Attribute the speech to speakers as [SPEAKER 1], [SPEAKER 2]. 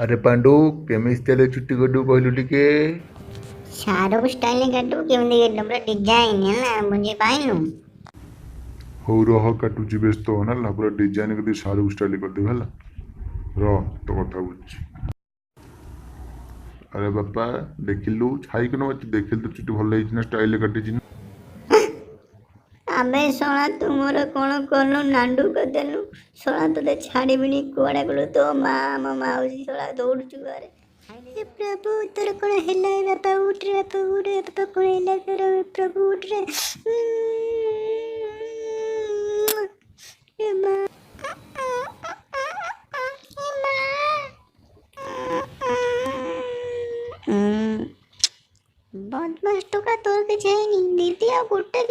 [SPEAKER 1] अरे पांडु केमी स्टाइल चुट्टी कटू कहलु टिके।
[SPEAKER 2] शाहरुख स्टाइल काटू केमती काटू पूरा डिजाइन है मुझे पाइनु।
[SPEAKER 1] हौ रह काटुची व्यस्त हो ना पूरा डिजाइन कर शाहरुख स्टाइल कर दे हला। रह तो कथा बुझी। अरे बापा देखिलु छाई कन मत देखिल तो चुट्टी भल ना स्टाइल काटिची।
[SPEAKER 2] आबे सोना तू मोर कौन कलु नांडू करदेलु सोना तुझे छाड़बी कुआड़े गलु तो मो माउसी सोना दौड़ू घरे। हे प्रभु तोर कौन है बापा उठ रे बापा कौन है तोर प्रभु उठ रे। ए माँ बदमाश टोका तोर किसी है दीदी आ गोटे